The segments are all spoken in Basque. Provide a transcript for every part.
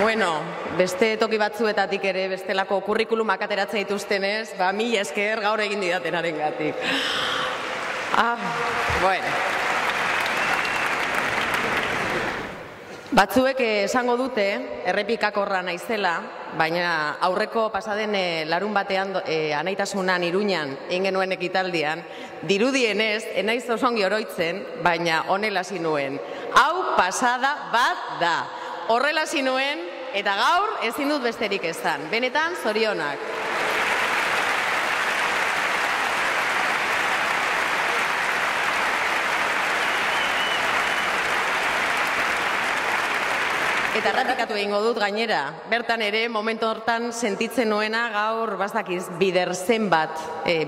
Bueno, beste toki batzuetatik ere, bestelako kurrikulumak ateratzen dituztenez, mila esker gaur egin didatenaren gatik. Bueno. Batzuek esango dute, errepikakorra naizela, baina aurreko pasaden larun batean anaitasunan Iruñan egin genuen ekitaldian, dirudienez, enaiz oso ongi oroitzen, baina honela hasi nuen. Hau pasada bat da. Horrela hasi nuen, eta gaur ezin dut besterik esan. Benetan, zorionak. Eta errepikatu egingo dut gainera. Bertan ere, momentu hortan sentitzen nuena gaur bazakiz bider zenbat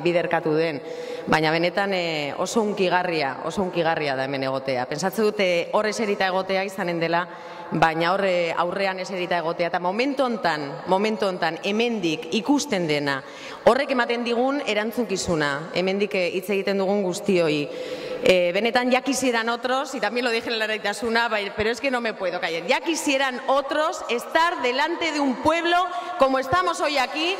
biderkatu den. Baina benetan oso hunkigarria da hemen egotea. Pensatzen dute hor eserita egotea izanen dela, baina horre aurrean eserita egotea. Eta momentu hontan, hemendik ikusten dena, horrek ematen digun erantzunkizuna, hemendik hitz egiten dugun guztioi. Benetan ya quisieran otros, y también lo dije en la Naitasuna, pero es que no me puedo callar, ya quisieran otros estar delante de un pueblo como estamos hoy aquí,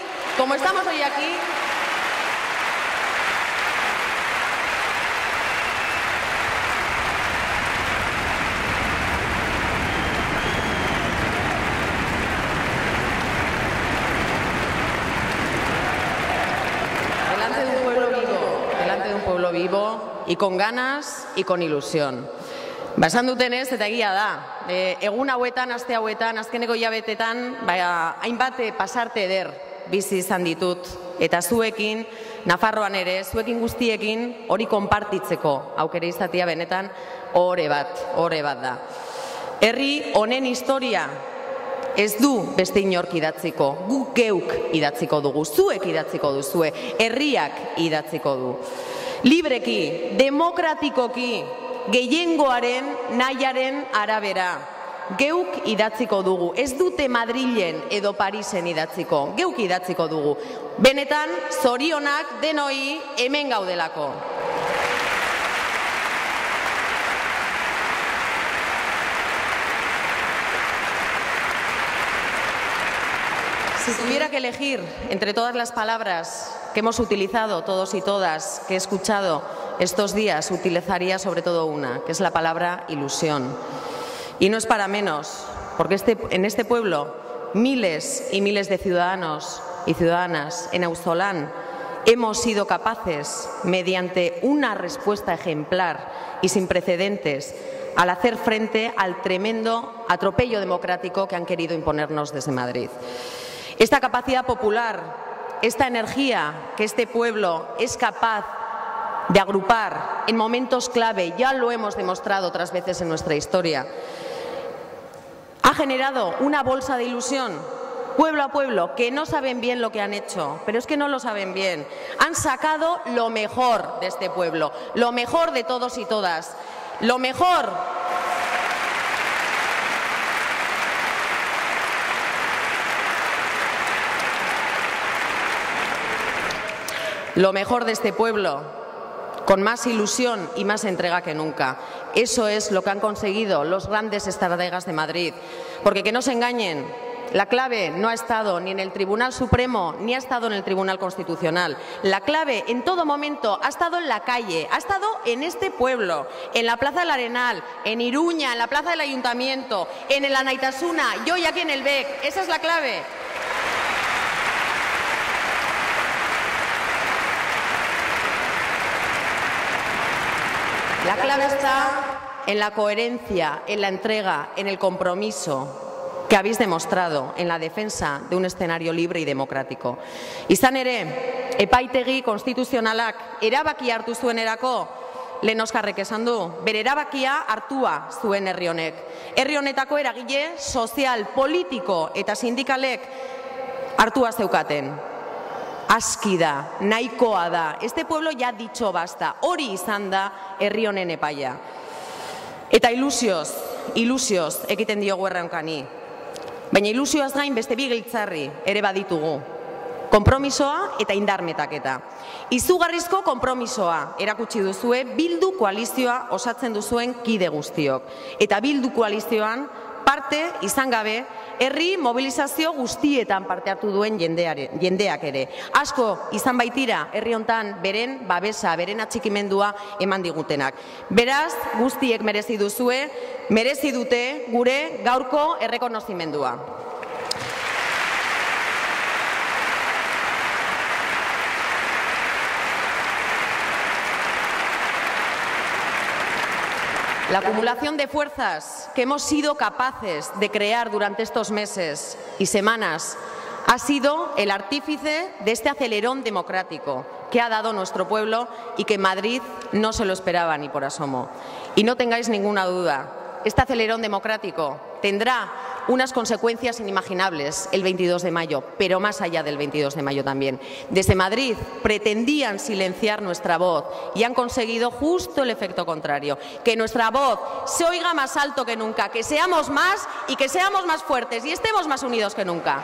delante de un pueblo vivo, y con ganas y con ilusión. Esan dutenez, eta egia da, egun hauetan, aste hauetan, azkeneko hilabetetan, hainbat pasarte eder bizi izan ditut, eta zuekin, Nafarroan ere, zuekin guztiekin hori konpartitzeko aukera izatea benetan ore bat da. Herri honen historia ez du beste inork idatziko, guk geuk idatziko dugu, zuek idatziko duzue, herriak idatziko du. Libreki, demokratikoki, gehiengoaren nahiaren arabera, geuk idatziko dugu. Ez dute Madrilen edo Parisen idatziko, geuk idatziko dugu. Benetan, zorionak denoi hemen gaudelako. Si tuviera que elegir entre todas las palabras que hemos utilizado todos y todas, que he escuchado estos días, utilizaría sobre todo una, que es la palabra ilusión. Y no es para menos, porque en este pueblo miles y miles de ciudadanos y ciudadanas en Auzolán hemos sido capaces, mediante una respuesta ejemplar y sin precedentes, al hacer frente al tremendo atropello democrático que han querido imponernos desde Madrid. Esta capacidad popular, esta energía que este pueblo es capaz de agrupar en momentos clave, ya lo hemos demostrado otras veces en nuestra historia, ha generado una bolsa de ilusión, pueblo a pueblo, que no saben bien lo que han hecho, pero es que no lo saben bien. Han sacado lo mejor de este pueblo, lo mejor de todos y todas, lo mejor de este pueblo, con más ilusión y más entrega que nunca. Eso es lo que han conseguido los grandes estrategas de Madrid. Porque que no se engañen, la clave no ha estado ni en el Tribunal Supremo ni ha estado en el Tribunal Constitucional. La clave en todo momento ha estado en la calle, ha estado en este pueblo, en la Plaza del Arenal, en Iruña, en la Plaza del Ayuntamiento, en el Anaitasuna y hoy aquí en el BEC. Esa es la clave. La clave está en la coherencia, en la entrega, en el compromiso que habéis demostrado en la defensa de un escenario libre y democrático. Izan ere, epaitegi konstituzionalak erabakia hartu zuenerako, lehen Oskarrek esan du, bere erabakia hartua zuen herri honek. Herri honetako eragile sozial, politiko eta sindikalek hartua zeukaten. Aski da, nahikoa da. Este pueblo ya ha dicho basta. Hori izan da herri honen epaia. Eta ilusioz ekiten diogu erronkani. Baina ilusioaz gain beste bi giltzarri ere baditugu. Konpromisoa eta indarmetaketa. Izugarrizko konpromisoa erakutsi duzue Bildu koalizioa osatzen duzuen kide guztiok. Eta Bildu koalizioan parte izan gabe, herri mobilizazio guztietan parte hartu duen jendeak ere. Asko izan baitira herri hontan beren babesa, beren atxikimendua eman digutenak. Beraz, guztiek merezi duzue, merezi dute gure gaurko errekonozimendua. La acumulación de fuerzas que hemos sido capaces de crear durante estos meses y semanas ha sido el artífice de este acelerón democrático que ha dado nuestro pueblo y que Madrid no se lo esperaba ni por asomo. Y no tengáis ninguna duda, este acelerón democrático tendrá unas consecuencias inimaginables el 22 de mayo, pero más allá del 22 de mayo también. Desde Madrid pretendían silenciar nuestra voz y han conseguido justo el efecto contrario, que nuestra voz se oiga más alto que nunca, que seamos más y que seamos más fuertes y estemos más unidos que nunca.